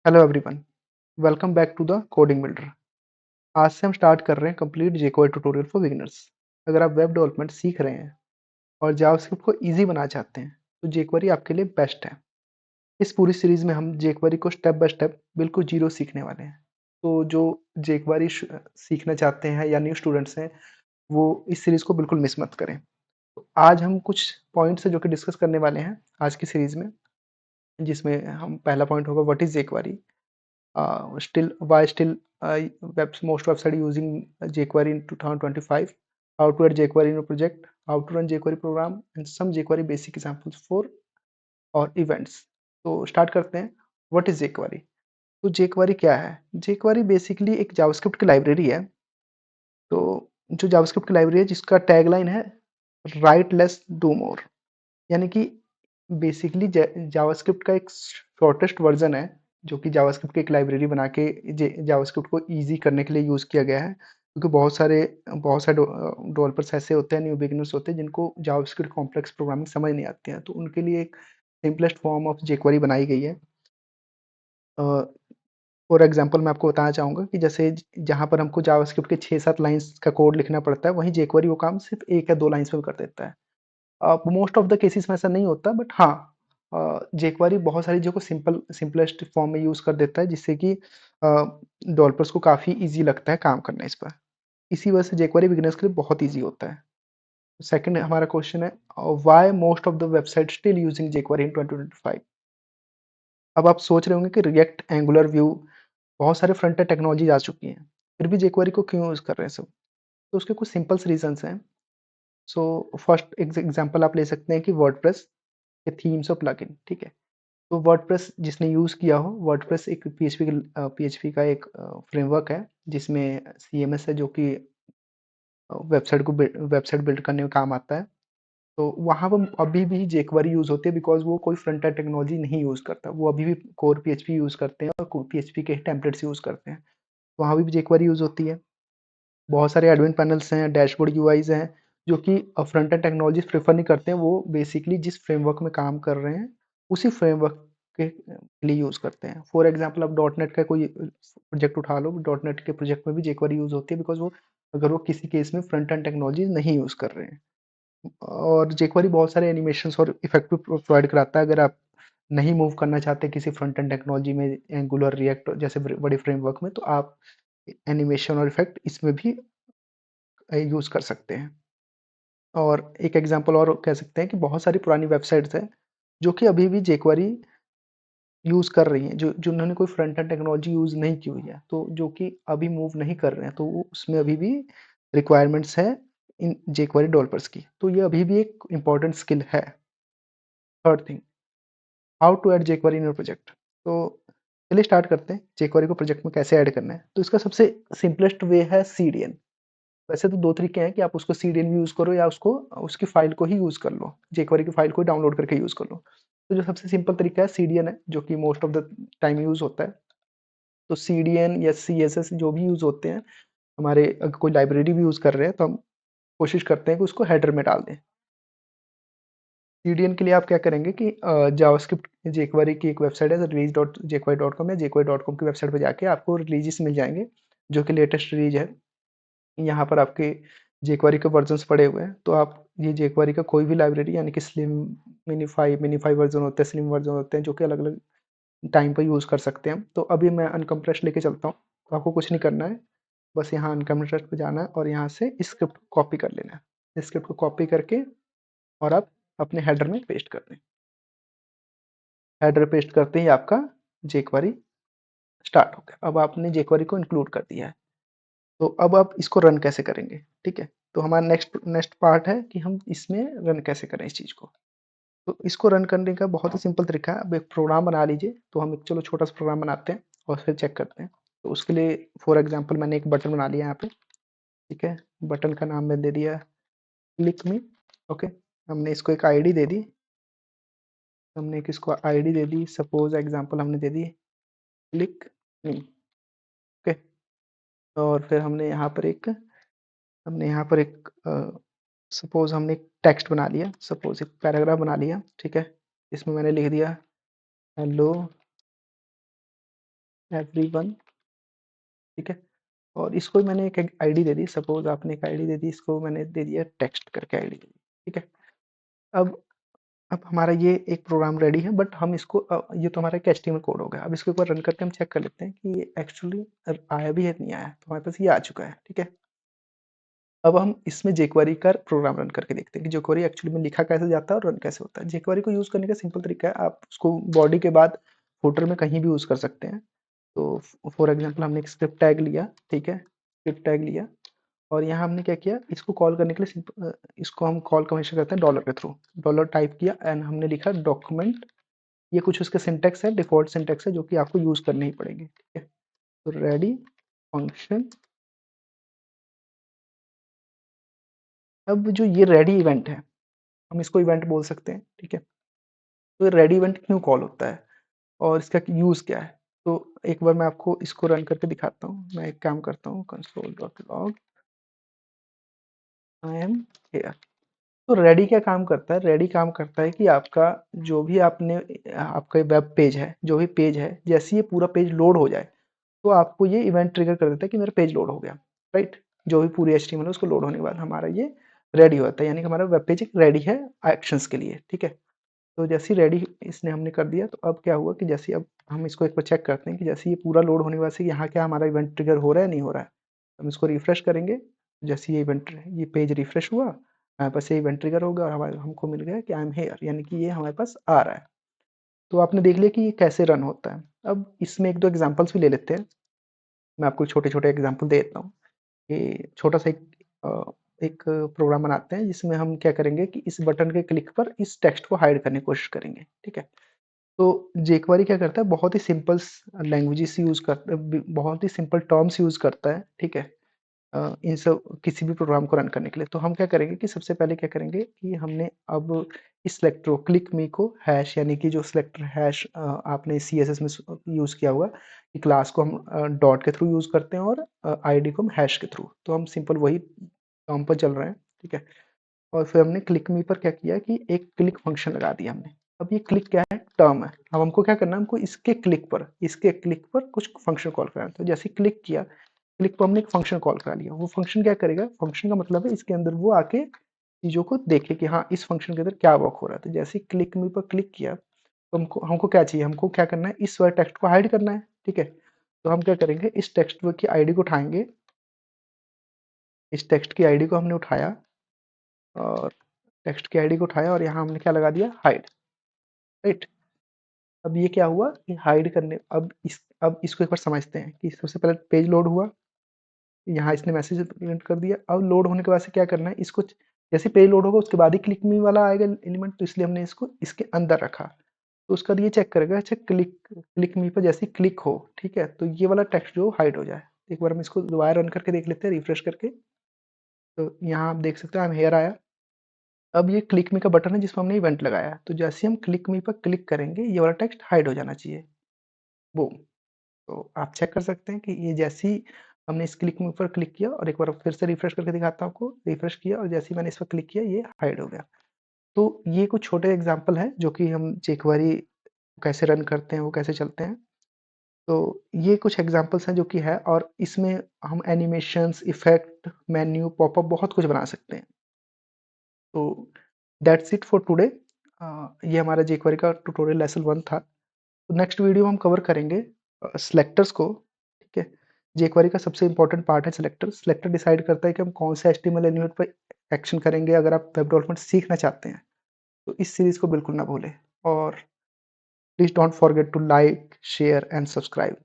Hello everyone, welcome back to the coding builder. आज से हम स्टार्ट कर रहे हैं complete jQuery tutorial for beginners. अगर आप वेब डेवलपमेंट सीख रहे हैं और जावास्क्रिप्ट को इजी बनाना चाहते हैं तो jQuery आपके लिए बेस्ट है। इस पूरी सीरीज में हम jQuery को स्टेप बाय स्टेप बिल्कुल जीरो सीखने वाले हैं। तो जो jQuery सीखना चाहते हैं या न्यू स्टूडेंट्स हैं वो इस सीरीज को बिल्कुल मिस मत करें। तो आज हम कुछ पॉइंट्स है जो कि डिस्कस करने वाले हैं आज की सीरीज में, जिसमें हम पहला पॉइंट होगा what is jQuery। Still, why still most website using jQuery in 2025, how to add jQuery in a project, how to run jQuery program, and some jQuery basic examples for और events। तो start करते हैं। What is jQuery? तो jQuery क्या है? jQuery basically एक JavaScript की library है। तो जो जावास्क्रिप्ट की लाइब्रेरी है जिसका टैगलाइन है राइट लेस डू मोर, यानी कि बेसिकली जावास्क्रिप्ट का एक शॉर्टेस्ट वर्जन है जो कि जावास्क्रिप्ट की एक लाइब्रेरी बना के जावास्क्रिप्ट को इजी करने के लिए यूज़ किया गया है, क्योंकि बहुत सारे डेवलपर्स ऐसे होते हैं, न्यू बिगिनर्स होते हैं जिनको जावास्क्रिप्ट कॉम्प्लेक्स प्रोग्रामिंग समझ नहीं आती है, तो उनके लिए एक सिंपलेस्ट फॉर्म ऑफ jQuery बनाई गई है। फॉर एग्जांपल मैं आपको बताना चाहूँगा कि जैसे जहाँ पर हमको जावास्क्रिप्ट के 6-7 लाइन्स का कोड लिखना पड़ता है, वहीं jQuery वो काम सिर्फ 1 या 2 लाइन्स में कर देता है। मोस्ट ऑफ द केसेस में ऐसा नहीं होता, बट हाँ, jQuery बहुत सारी चीज़ों को सिंपलेस्ट फॉर्म में यूज़ कर देता है, जिससे कि डेवलपर्स को काफ़ी ईज़ी लगता है काम करना इस पर। इसी वजह से jQuery बिगिनर्स के लिए बहुत ईज़ी होता है। सेकंड हमारा क्वेश्चन है why most of the website still using jQuery इन 2025। अब आप सोच रहे होंगे कि रिएक्ट, एंगुलर, व्यू, बहुत सारे फ्रंट एंड टेक्नोलॉजीज आ चुकी हैं, फिर भी jQuery को क्यों यूज़ कर रहे हैं सब? तो उसके कुछ सिंपल्स रीजंस हैं। सो फर्स्ट एग्जांपल आप ले सकते हैं कि वर्डप्रेस के थीम्स और प्लगइन, ठीक है? तो वर्डप्रेस जिसने यूज़ किया हो, वर्डप्रेस एक पीएचपी का एक फ्रेमवर्क है जिसमें सीएमएस है जो कि वेबसाइट बिल्ड करने में काम आता है। तो वहाँ पर अभी भी jQuery यूज़ होती है, बिकॉज़ वो कोई फ्रंट एंड टेक्नोलॉजी नहीं यूज़ करता। वो अभी भी कोर पीएचपी यूज़ करते हैं और पीएचपी के टेम्पलेट्स यूज़ करते हैं। तो वहाँ भी jQuery यूज़ होती है। बहुत सारे एडमिन पैनल्स हैं, डैशबोर्ड यूआईज़ हैं, जो कि फ्रंट एंड टेक्नोलॉजीज़ प्रेफ़र नहीं करते हैं। वो बेसिकली जिस फ्रेमवर्क में काम कर रहे हैं, उसी फ्रेमवर्क के लिए यूज़ करते हैं। फॉर एग्ज़ाम्पल आप डॉट नेट का कोई प्रोजेक्ट उठा लो, डॉट नेट के प्रोजेक्ट में भी jQuery यूज़ होती है, बिकॉज़ वो अगर वो किसी केस में फ्रंट एंड टेक्नोलॉजी नहीं यूज़ कर रहे हैं। और jQuery बहुत सारे एनिमेशंस और इफ़ेक्ट भी प्रोवाइड कराता है। अगर आप नहीं मूव करना चाहते किसी फ्रंट एंड टेक्नोलॉजी में, एंगुलर, रिएक्ट जैसे बड़े फ्रेमवर्क में, तो आप एनिमेशन और इफ़ेक्ट इसमें भी यूज़ कर सकते हैं। और एक एग्जांपल और कह सकते हैं कि बहुत सारी पुरानी वेबसाइट्स हैं, जो कि अभी भी jQuery यूज़ कर रही हैं, जिन्होंने कोई फ्रंट एंड टेक्नोलॉजी यूज़ नहीं की हुई है, तो जो कि अभी मूव नहीं कर रहे हैं, तो वो उसमें अभी भी रिक्वायरमेंट्स है इन jQuery डेवलपर्स की। तो ये अभी भी एक इम्पोर्टेंट स्किल है। Third thing, how to add jQuery in your project. तो चलिए स्टार्ट करते हैं jQuery को प्रोजेक्ट में कैसे ऐड करना है। तो इसका सबसे सिंपलेस्ट वे है CDN। वैसे तो 2 तरीके हैं कि आप उसको सीडीएन भी यूज़ करो या उसको उसकी फ़ाइल को ही यूज़ कर लो, jQuery की फ़ाइल को ही डाउनलोड करके यूज़ कर लो। तो जो सबसे सिंपल तरीका है सीडीएन है, जो कि most of the time use होता है। तो सीडीएन या सीएसएस जो भी यूज़ होते हैं, हमारे अगर कोई लाइब्रेरी भी यूज़ कर रहे हैं, तो हम कोशिश करते हैं कि उसको हेडर में डाल दें। सीडीएन के लिए आप क्या करेंगे कि जावास्क्रिप्ट jQuery की एक वेबसाइट है release.jquery.com या jquery.com की वेबसाइट पे जाके आपको रिलीज़ेस मिल जाएँगे, जो कि लेटेस्ट रिलीज़ है। यहाँ पर आपके jQuery के वर्जन्स पड़े हुए हैं, तो आप ये jQuery का कोई भी लाइब्रेरी, यानी कि स्लिम, मिनीफाई वर्जन होते हैं, स्लिम वर्जन होते हैं, जो कि अलग-अलग टाइम पे यूज़ कर सकते हैं। तो अभी मैं अनकम्प्रेस्ड लेके चलता हूँ, तो आपको कुछ नहीं करना है, बस यहाँ अनकम्प्रेस्ड पे जाना है और यहाँ से स्क्रिप्ट कॉपी कर लेना है। स्क्रिप्ट को कॉपी करके और आप अपने हेडर में पेस्ट कर दें। हेडर पेस्ट करते ही आपका jQuery स्टार्ट हो गया। अब आपने jQuery को इंक्लूड कर दिया है। तो अब आप इसको रन कैसे करेंगे, ठीक है? तो हमारा नेक्स्ट नेक्स्ट पार्ट है कि हम इसमें रन कैसे करें इस चीज़ को। तो इसको रन करने का बहुत ही सिंपल तरीका है। अब एक प्रोग्राम बना लीजिए, तो हम एक चलो छोटा-सा प्रोग्राम बनाते हैं और फिर चेक करते हैं। तो उसके लिए फॉर एग्ज़ाम्पल मैंने एक बटन बना लिया यहाँ पे, ठीक है? बटन का नाम मैंने दे दिया क्लिक मी, ओके? हमने इसको एक आईडी दे दी, हमने एक इसको आईडी दे दी, सपोज़ एग्ज़ाम्पल हमने दे दी क्लिक मी, ओके? और फिर हमने यहाँ पर एक सपोज़ हमने एक टेक्स्ट बना लिया, सपोज़ एक पैराग्राफ बना लिया, ठीक है? इसमें मैंने लिख दिया हेलो एवरीवन, ठीक है? और इसको मैंने एक आईडी दे दी, सपोज़ आपने एक आईडी दे दी, इसको मैंने दे दिया टेक्स्ट करके आईडी दे दी, ठीक है? अब अब हमारा ये एक प्रोग्राम रेडी है, बट हम इसको ये तो हमारा एक एचटीएमएल कोड हो गया। अब इसको एक बार रन करके हम चेक कर लेते हैं कि ये एक्चुअली आया भी है नहीं आया। तो हमारे पास ये आ चुका है, ठीक है? अब हम इसमें jQuery का प्रोग्राम रन करके देखते हैं कि jQuery एक्चुअली में लिखा कैसे जाता है और रन कैसे होता है। jQuery को यूज़ करने का सिंपल तरीका है, आप उसको बॉडी के बाद फुटर में कहीं भी यूज़ कर सकते हैं। तो फॉर एग्ज़ाम्पल हमने एक स्क्रिप्ट टैग लिया, ठीक है? स्क्रिप्ट टैग लिया और यहाँ हमने क्या किया, इसको कॉल करने के लिए इसको हम कॉल हमेशा करते हैं डॉलर के थ्रू। डॉलर टाइप किया एंड हमने लिखा डॉक्यूमेंट, ये कुछ उसके सिंटैक्स है, डिफ़ॉल्ट सिंटैक्स है जो कि आपको यूज़ करने ही पड़ेंगे, ठीक है? तो रेडी फंक्शन, अब जो ये रेडी इवेंट है, हम इसको इवेंट बोल सकते हैं, ठीक है? तो रेडी इवेंट क्यों कॉल होता है और इसका यूज़ क्या है? तो एक बार मैं आपको इसको रन करके दिखाता हूँ। मैं एक काम करता हूँ, console.log आई एम हियर। तो रेडी क्या काम करता है? रेडी काम करता है कि आपका जो भी आपने आपका वेब पेज है, जो भी पेज है, जैसे ही ये पूरा पेज लोड हो जाए, तो आपको ये इवेंट ट्रिगर कर देता है कि मेरा पेज लोड हो गया, राइट? जो भी पूरी एचटीएमएल है उसको लोड होने के बाद हमारा ये रेडी होता है, यानी कि हमारा वेब पेज एक रेडी है एक्शंस के लिए, ठीक है? तो जैसे ही रेडी इसने हमने कर दिया, तो अब क्या हुआ कि जैसे अब हम इसको एक बार चेक करते हैं कि जैसे ये पूरा लोड होने के बाद से यहाँ क्या हमारा इवेंट ट्रिगर हो रहा है, नहीं हो रहा है? हम इसको रिफ्रेश करेंगे, जैसे ये पेज रिफ्रेश हुआ, हमारे पास ये इवेंट ट्रिगर हो गया और हमारे हमको मिल गया कि आई एम हियर, यानी कि ये हमारे पास आ रहा है। तो आपने देख लिया कि ये कैसे रन होता है। अब इसमें 1-2 एग्ज़ाम्पल्स भी ले लेते हैं। मैं आपको छोटे-छोटे एग्ज़ाम्पल दे देता हूँ। कि छोटा-सा एक प्रोग्राम बनाते हैं जिसमें हम क्या करेंगे कि इस बटन के क्लिक पर इस टेक्स्ट को हाइड करने की कोशिश करेंगे, ठीक है? तो jQuery क्या करता है, बहुत ही सिंपल लैंग्वेजेस यूज़ करता है, बहुत ही सिंपल टर्म्स यूज़ करता है, ठीक है? इन सब किसी भी प्रोग्राम को रन करने के लिए। तो हम क्या करेंगे कि सबसे पहले क्या करेंगे कि हमने अब इस सिलेक्टर को क्लिक मी को हैश, यानी कि जो सिलेक्टर हैश आपने सीएसएस में यूज़ किया होगा कि क्लास को हम डॉट के थ्रू यूज़ करते हैं और आईडी को हम हैश के थ्रू। तो हम सिंपल वही टर्म पर चल रहे हैं, ठीक है? और फिर हमने क्लिक मी पर क्या किया कि एक क्लिक फंक्शन लगा दिया हमने। अब ये क्लिक क्या है? टर्म है। अब हमको क्या करना है, हमको इसके क्लिक पर कुछ फंक्शन कॉल करना है। तो जैसे ही क्लिक किया, क्लिक पे हमने एक फंक्शन कॉल करा लिया। वो फंक्शन क्या करेगा? फंक्शन का मतलब है इसके अंदर वो आके चीज़ों को देखे कि हाँ, इस फंक्शन के अंदर क्या वर्क हो रहा है। तो जैसे ही क्लिक मी पर क्लिक किया, तो हमको हमको क्या चाहिए? हमको क्या करना है? इस वाले टेक्स्ट को हाइड करना है, ठीक है? तो हम क्या करेंगे, इस टेक्स्ट की आईडी को उठाएँगे, इस टेक्स्ट की आईडी को हमने उठाया और टेक्स्ट की आईडी को उठाया और यहाँ हमने क्या लगा दिया? Hide, right? अब ये क्या हुआ कि हाइड करने, अब इसको एक बार समझते हैं कि सबसे पहले पेज लोड हुआ, यहाँ इसने मैसेज प्रिंट कर दिया। अब लोड होने के बाद से क्या करना है, इसको जैसे पेज लोड होगा उसके बाद ही क्लिक मी वाला आएगा एलिमेंट, तो इसलिए हमने इसको इसके अंदर रखा। तो उसका ये चेक करेगा, अच्छा क्लिक क्लिक मी पर जैसे ही क्लिक हो, ठीक है? तो ये वाला टेक्स्ट जो हाइड हो जाए। एक बार हम इसको दोबारा रन करके देख लेते हैं, रिफ्रेश करके। तो यहाँ आप देख सकते हैं आई एम हियर आया। अब ये क्लिक मी का बटन है जिसमें हमने इवेंट लगाया है। तो जैसे ही हम क्लिक मी पर क्लिक करेंगे, ये वाला टेक्स्ट हाइड हो जाना चाहिए। बूम! तो आप चेक कर सकते हैं कि ये जैसे ही हमने इस क्लिक में ऊपर क्लिक किया और एक बार फिर से रिफ्रेश करके दिखाता हूँ आपको, रिफ्रेश किया और जैसे ही मैंने इस पर क्लिक किया, ये हाइड हो गया। तो ये कुछ छोटे एग्जांपल हैं जो कि हम jQuery कैसे रन करते हैं, वो कैसे चलते हैं। तो ये कुछ एग्जांपल्स हैं जो कि है, और इसमें हम एनिमेशंस, इफ़ेक्ट, मेन्यू, पॉपअप बहुत कुछ बना सकते हैं। तो दैट्स इट फॉर टुडे। ये हमारा jQuery का ट्यूटोरियल लेसन 1 था। तो नेक्स्ट वीडियो में हम कवर करेंगे सिलेक्टर्स को, ठीक है? jQuery का सबसे इम्पोर्टेंट पार्ट है सिलेक्टर। सिलेक्टर डिसाइड करता है कि हम कौन से एचटीएमएल एलिमेंट पर एक्शन करेंगे। अगर आप वेब डेवलपमेंट सीखना चाहते हैं, तो इस सीरीज़ को बिल्कुल ना भूलें और please don't forget to like, share and subscribe.